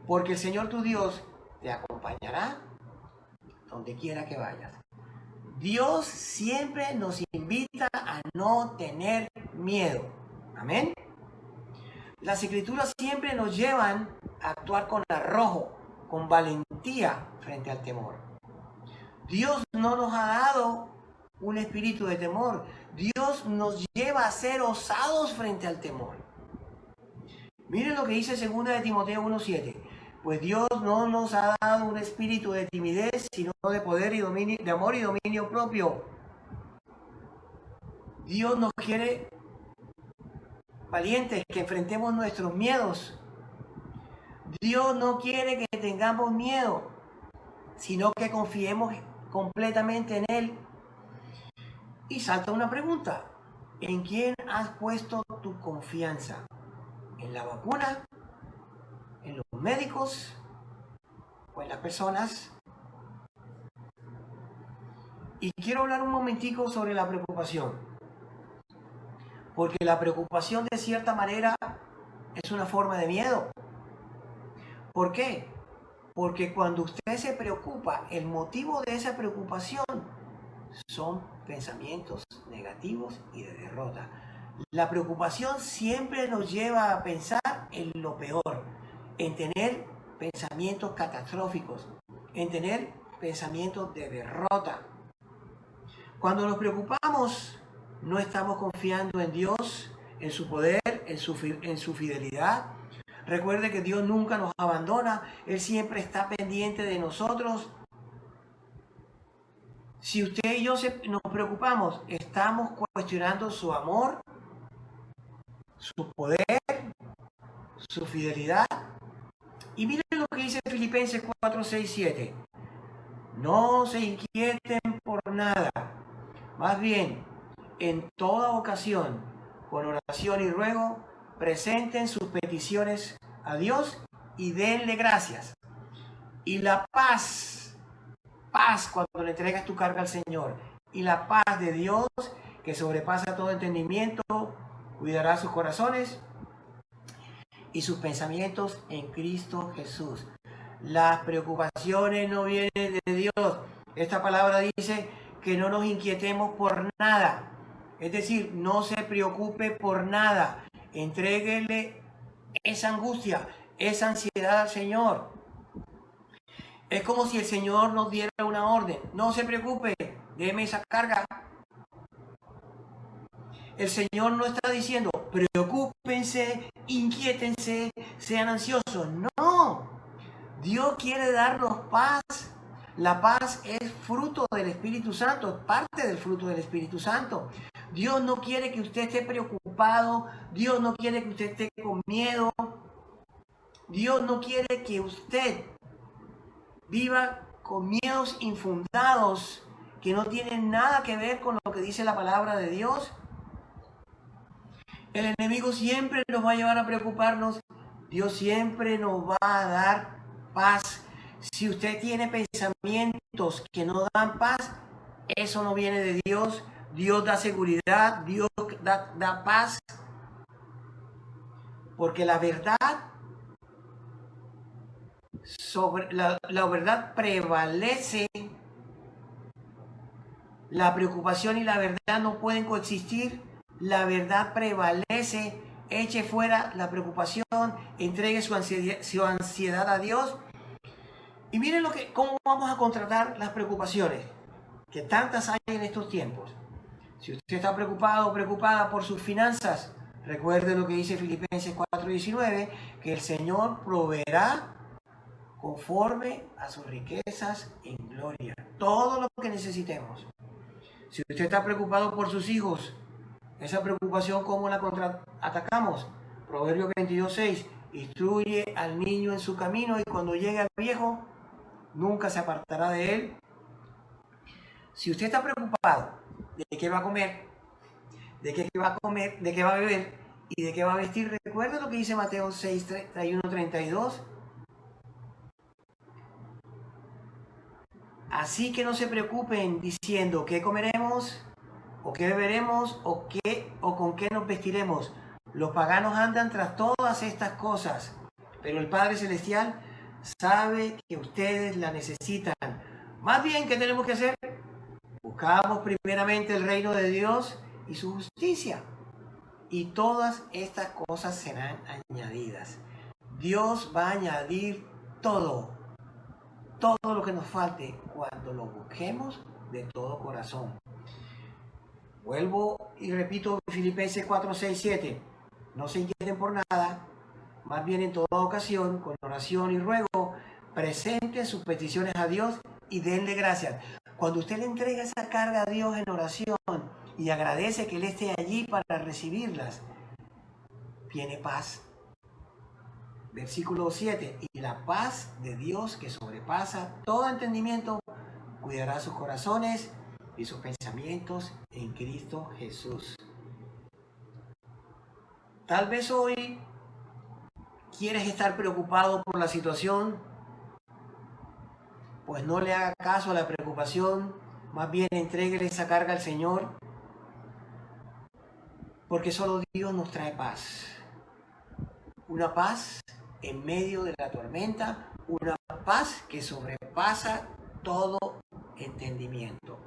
porque el Señor tu Dios te acompañará donde quiera que vayas. Dios siempre nos invita a no tener miedo. Amén. Las escrituras siempre nos llevan a actuar con arrojo, con valentía frente al temor. Dios no nos ha dado un espíritu de temor. Dios nos lleva a ser osados frente al temor. Miren lo que dice 2 de Timoteo 1:7. Pues Dios no nos ha dado un espíritu de timidez, sino de poder y dominio, de amor y dominio propio. Dios nos quiere valientes, que enfrentemos nuestros miedos. Dios no quiere que tengamos miedo, sino que confiemos completamente en Él. Y salta una pregunta. ¿En quién has puesto tu confianza? ¿En la vacuna? ¿En los médicos? ¿O en las personas? Y quiero hablar un momentico sobre la preocupación. Porque la preocupación de cierta manera es una forma de miedo. ¿Por qué? Porque cuando usted se preocupa, el motivo de esa preocupación son pensamientos negativos y de derrota. La preocupación siempre nos lleva a pensar en lo peor, en tener pensamientos catastróficos, en tener pensamientos de derrota. Cuando nos preocupamos, no estamos confiando en Dios, en su poder, en su fidelidad. Recuerde que Dios nunca nos abandona, Él siempre está pendiente de nosotros. Si usted y yo nos preocupamos, estamos cuestionando su amor, su poder, su fidelidad. Y miren lo que dice Filipenses 4:6-7. No se inquieten por nada, más bien, en toda ocasión, con oración y ruego, presenten sus peticiones a Dios y denle gracias. Y la paz cuando le entregas tu carga al Señor, y la paz de Dios, que sobrepasa todo entendimiento, cuidará sus corazones y sus pensamientos en Cristo Jesús. Las preocupaciones no vienen de Dios. Esta palabra dice que no nos inquietemos por nada. Es decir, no se preocupe por nada. Entréguele esa angustia, esa ansiedad al Señor. Es como si el Señor nos diera una orden. No se preocupe, déme esa carga. El Señor no está diciendo, preocúpense, inquiétense, sean ansiosos. No, Dios quiere darnos paz. La paz es fruto del Espíritu Santo, es parte del fruto del Espíritu Santo. Dios no quiere que usted esté preocupado, Dios no quiere que usted esté con miedo. Dios no quiere que usted viva con miedos infundados que no tienen nada que ver con lo que dice la palabra de Dios. El enemigo siempre nos va a llevar a preocuparnos. Dios siempre nos va a dar paz. Si usted tiene pensamientos que no dan paz, eso no viene de Dios. Dios da seguridad, Dios da paz. Porque la verdad la verdad prevalece La preocupación y la verdad no pueden coexistir. La verdad prevalece. Eche fuera la preocupación, entregue su ansiedad a Dios. Y miren cómo vamos a contratar las preocupaciones, que tantas hay en estos tiempos. Si usted está preocupado o preocupada por sus finanzas, recuerde lo que dice Filipenses 4:19, que el Señor proveerá conforme a sus riquezas en gloria todo lo que necesitemos. Si usted está preocupado por sus hijos, esa preocupación, ¿cómo la contraatacamos? Proverbios 22:6, instruye al niño en su camino y cuando llegue al viejo, nunca se apartará de él. Si usted está preocupado de qué va a comer, de qué va a comer, de qué va a beber y de qué va a vestir, recuerde lo que dice Mateo 6:31-32. Así que no se preocupen diciendo qué comeremos, o qué beberemos, o con qué nos vestiremos. Los paganos andan tras todas estas cosas, pero el Padre Celestial sabe que ustedes la necesitan. Más bien, ¿qué tenemos que hacer? Buscamos primeramente el reino de Dios y su justicia, y todas estas cosas serán añadidas. Dios va a añadir todo lo que nos falte cuando lo busquemos de todo corazón. Vuelvo y repito Filipenses 4:6-7. No se inquieten por nada, más bien en toda ocasión, con oración y ruego, presenten sus peticiones a Dios y denle gracias. Cuando usted le entrega esa carga a Dios en oración y agradece que Él esté allí para recibirlas, viene paz. Versículo 7. Y la paz de Dios que sobrepasa todo entendimiento cuidará sus corazones y sus pensamientos en Cristo Jesús. Tal vez hoy quieres estar preocupado por la situación, pues no le haga caso a la preocupación, más bien entréguele esa carga al Señor, porque solo Dios nos trae paz. Una paz en medio de la tormenta, una paz que sobrepasa todo entendimiento.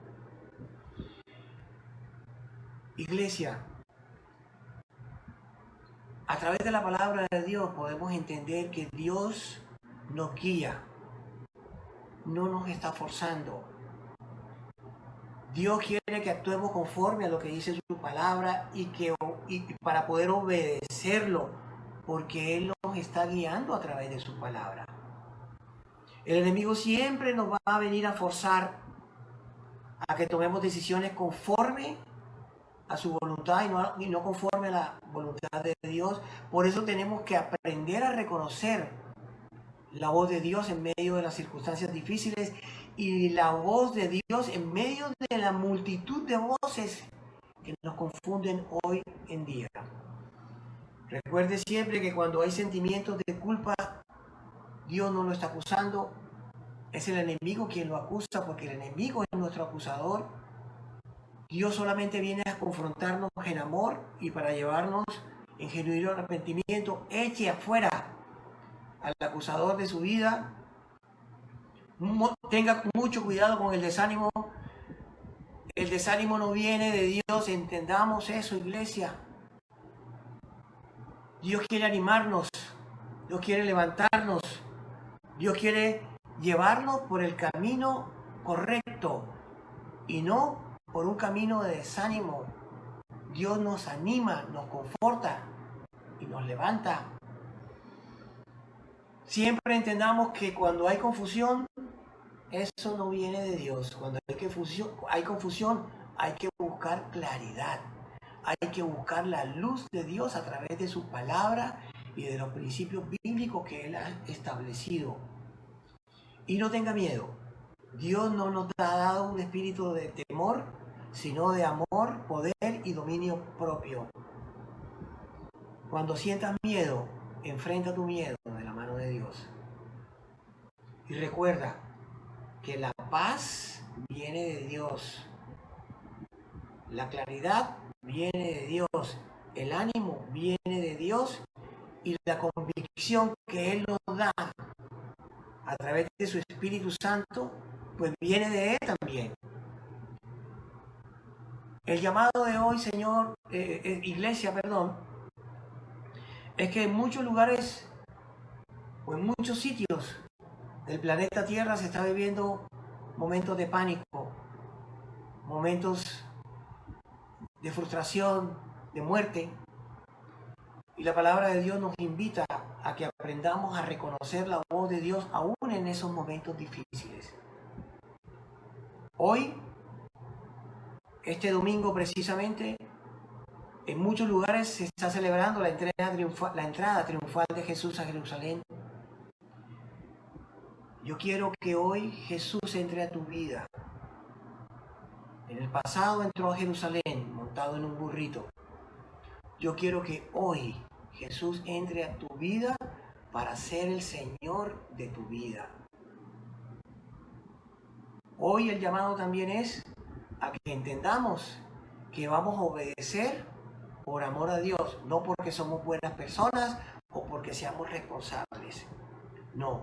Iglesia, a través de la palabra de Dios podemos entender que Dios nos guía, no nos está forzando. Dios quiere que actuemos conforme a lo que dice su palabra y para poder obedecerlo, porque Él nos está guiando a través de su palabra. El enemigo siempre nos va a venir a forzar a que tomemos decisiones conforme a su voluntad y no conforme a la voluntad de Dios. Por eso tenemos que aprender a reconocer la voz de Dios en medio de las circunstancias difíciles y la voz de Dios en medio de la multitud de voces que nos confunden hoy en día. Recuerde siempre que cuando hay sentimientos de culpa, Dios no lo está acusando, es el enemigo quien lo acusa, porque el enemigo es nuestro acusador. Dios solamente viene a confrontarnos en amor y para llevarnos en genuino arrepentimiento. Eche afuera al acusador de su vida. Tenga mucho cuidado con el desánimo. El desánimo no viene de Dios, entendamos eso, iglesia. Dios quiere animarnos, Dios quiere levantarnos, Dios quiere llevarnos por el camino correcto y no por un camino de desánimo. Dios nos anima, nos conforta y nos levanta. Siempre entendamos que cuando hay confusión, eso no viene de Dios. Cuando hay confusión, hay que buscar claridad. Hay que buscar la luz de Dios a través de su palabra y de los principios bíblicos que Él ha establecido. Y no tenga miedo. Dios no nos ha dado un espíritu de temor, sino de amor, poder y dominio propio. Cuando sientas miedo, enfrenta tu miedo de la mano de Dios. Y recuerda que la paz viene de Dios. La claridad viene de Dios. El ánimo viene de Dios. Y la convicción que Él nos da a través de su Espíritu Santo, pues viene de Él también. El llamado de hoy, Señor, iglesia, perdón, es que en muchos lugares o en muchos sitios del planeta Tierra se está viviendo momentos de pánico, momentos de frustración, de muerte. Y la palabra de Dios nos invita a que aprendamos a reconocer la voz de Dios aún en esos momentos difíciles. Hoy, este domingo precisamente, en muchos lugares se está celebrando la entrada triunfal de Jesús a Jerusalén. Yo quiero que hoy Jesús entre a tu vida. En el pasado entró a Jerusalén montado en un burrito. Yo quiero que hoy Jesús entre a tu vida para ser el Señor de tu vida. Hoy el llamado también es a que entendamos que vamos a obedecer por amor a Dios, no porque somos buenas personas o porque seamos responsables. No,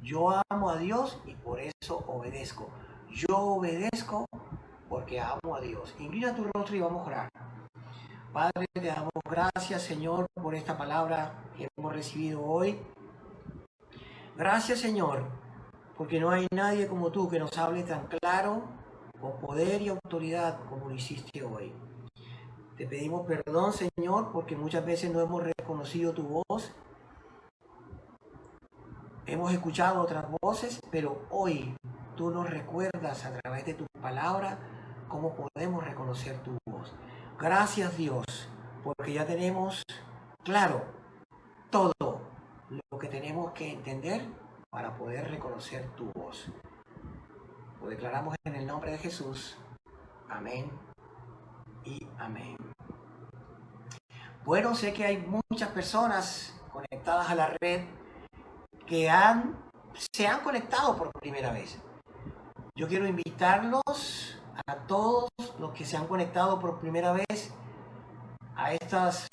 yo amo a Dios y por eso obedezco. Yo obedezco porque amo a Dios. Inclina tu rostro y vamos a orar. Padre, te damos gracias, Señor, por esta palabra que hemos recibido hoy. Gracias, Señor, porque no hay nadie como tú que nos hable tan claro, con poder y autoridad como lo hiciste hoy. Te pedimos perdón, Señor, porque muchas veces no hemos reconocido tu voz. Hemos escuchado otras voces, pero hoy tú nos recuerdas a través de tu palabra cómo podemos reconocer tu voz. Gracias, Dios, porque ya tenemos claro todo lo que tenemos que entender para poder reconocer tu voz. Lo declaramos en el nombre de Jesús. Amén y amén. Bueno, sé que hay muchas personas conectadas a la red que se han conectado por primera vez. Yo quiero invitarlos a todos los que se han conectado por primera vez a estos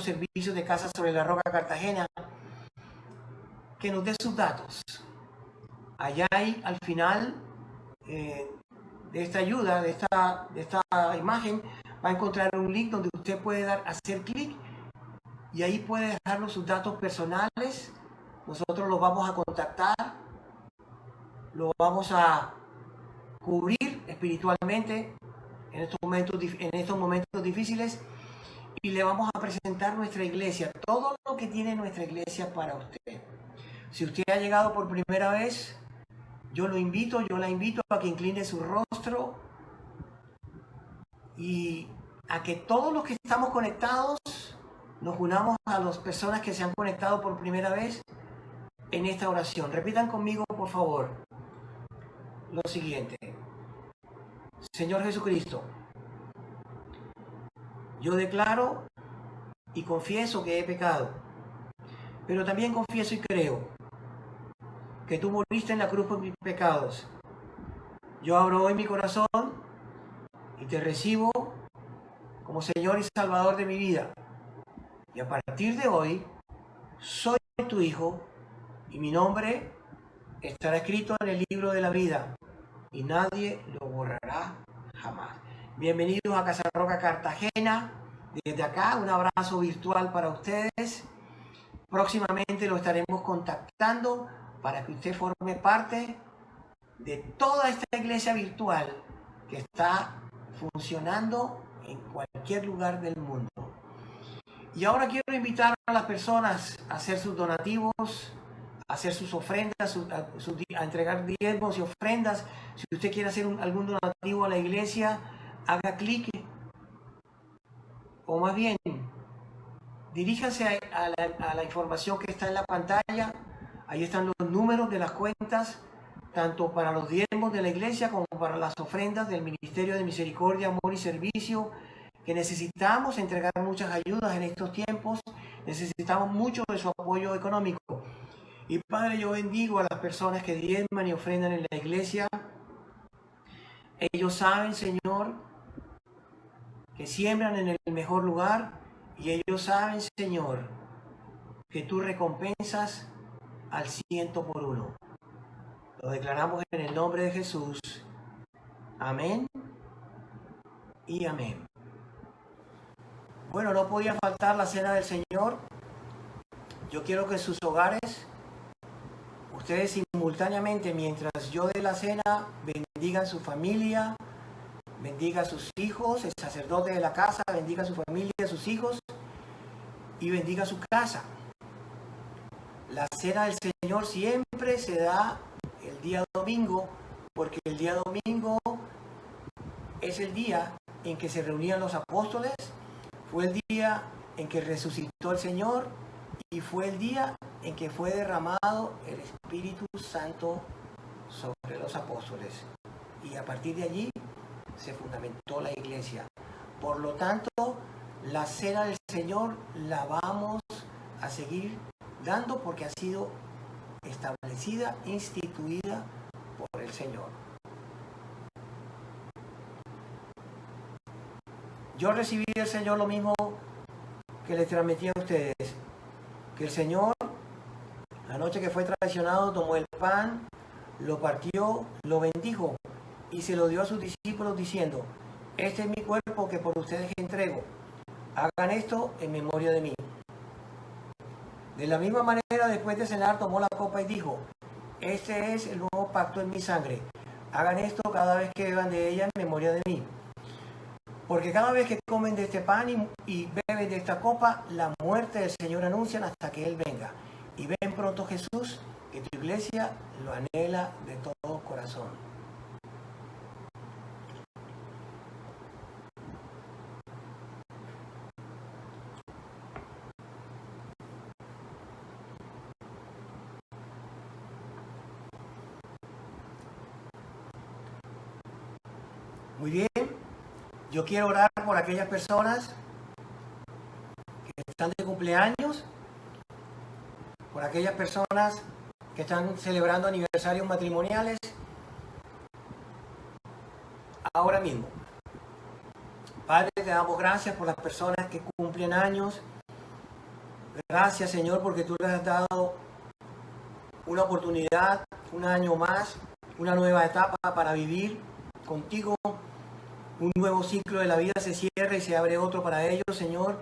servicios de Casa sobre la Roca Cartagena, que nos dé sus datos. Allá hay al final de esta ayuda, de esta imagen, va a encontrar un link donde usted puede hacer clic y ahí puede dejarnos sus datos personales. Nosotros los vamos a contactar, lo vamos a cubrir espiritualmente en estos momentos difíciles y le vamos a presentar nuestra iglesia, todo lo que tiene nuestra iglesia para usted. Si usted ha llegado por primera vez, yo la invito a que incline su rostro y a que todos los que estamos conectados nos unamos a las personas que se han conectado por primera vez en esta oración. Repitan conmigo, por favor, lo siguiente. Señor Jesucristo, yo declaro y confieso que he pecado, pero también confieso y creo que tú moriste en la cruz por mis pecados. Yo abro hoy mi corazón y te recibo como Señor y Salvador de mi vida. Y a partir de hoy, soy tu hijo y mi nombre estará escrito en el libro de la vida y nadie lo borrará jamás. Bienvenidos a Casa Roca Cartagena. Desde acá, un abrazo virtual para ustedes. Próximamente lo estaremos contactando para que usted forme parte de toda esta iglesia virtual que está funcionando en cualquier lugar del mundo. Y ahora quiero invitar a las personas a hacer sus donativos, a hacer sus ofrendas, a entregar diezmos y ofrendas. Si usted quiere hacer algún donativo a la iglesia, haga clic, o más bien, diríjase a la información que está en la pantalla. Ahí están los números de las cuentas, tanto para los diezmos de la iglesia como para las ofrendas del Ministerio de Misericordia, Amor y Servicio, que necesitamos entregar muchas ayudas en estos tiempos, necesitamos mucho de su apoyo económico. Y Padre, yo bendigo a las personas que diezman y ofrendan en la iglesia. Ellos saben, Señor, que siembran en el mejor lugar, y ellos saben, Señor, que tú recompensas al 100 por 1. Lo declaramos en el nombre de Jesús. Amén y amén. Bueno, no podía faltar la cena del Señor. Yo quiero que en sus hogares, ustedes simultáneamente, mientras yo dé la cena, bendigan su familia, bendiga a sus hijos, el sacerdote de la casa, bendiga a su familia, a sus hijos y bendiga su casa. La cena del Señor siempre se da el día domingo, porque el día domingo es el día en que se reunían los apóstoles, fue el día en que resucitó el Señor y fue el día en que fue derramado el Espíritu Santo sobre los apóstoles. Y a partir de allí se fundamentó la iglesia. Por lo tanto, la cena del Señor la vamos a seguir dando porque ha sido establecida, instituida por el Señor. Yo recibí del Señor lo mismo que les transmití a ustedes, que el Señor, la noche que fue traicionado, tomó el pan, lo partió, lo bendijo y se lo dio a sus discípulos diciendo: este es mi cuerpo que por ustedes entrego, hagan esto en memoria de mí. De la misma manera, después de cenar, tomó la copa y dijo: este es el nuevo pacto en mi sangre, hagan esto cada vez que beban de ella en memoria de mí. Porque cada vez que comen de este pan y beben de esta copa, la muerte del Señor anuncian hasta que Él venga. Y ven pronto, Jesús, que tu iglesia lo anhela de todo corazón. Muy bien. Yo quiero orar por aquellas personas que están de cumpleaños, por aquellas personas que están celebrando aniversarios matrimoniales ahora mismo. Padre, te damos gracias por las personas que cumplen años. Gracias, Señor, porque tú les has dado una oportunidad, un año más, una nueva etapa para vivir contigo. Un nuevo ciclo de la vida se cierra y se abre otro para ellos, Señor.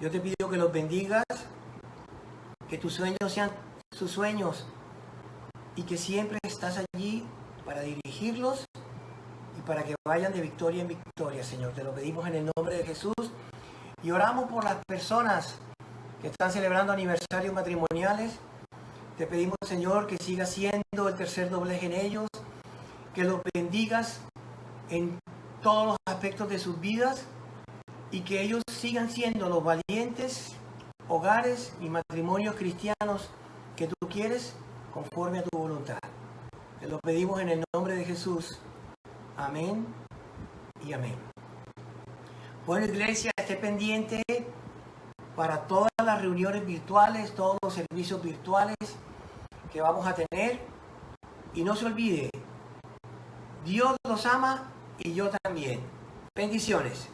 Yo te pido que los bendigas, que tus sueños sean sus sueños y que siempre estás allí para dirigirlos y para que vayan de victoria en victoria, Señor. Te lo pedimos en el nombre de Jesús y oramos por las personas que están celebrando aniversarios matrimoniales. Te pedimos, Señor, que siga siendo el tercer doblez en ellos, que los bendigas en todos los aspectos de sus vidas y que ellos sigan siendo los valientes hogares y matrimonios cristianos que tú quieres conforme a tu voluntad. Te lo pedimos en el nombre de Jesús. Amén y amén. Bueno, iglesia, esté pendiente para todas las reuniones virtuales, todos los servicios virtuales que vamos a tener. Y no se olvide, Dios los ama y yo también. Bendiciones.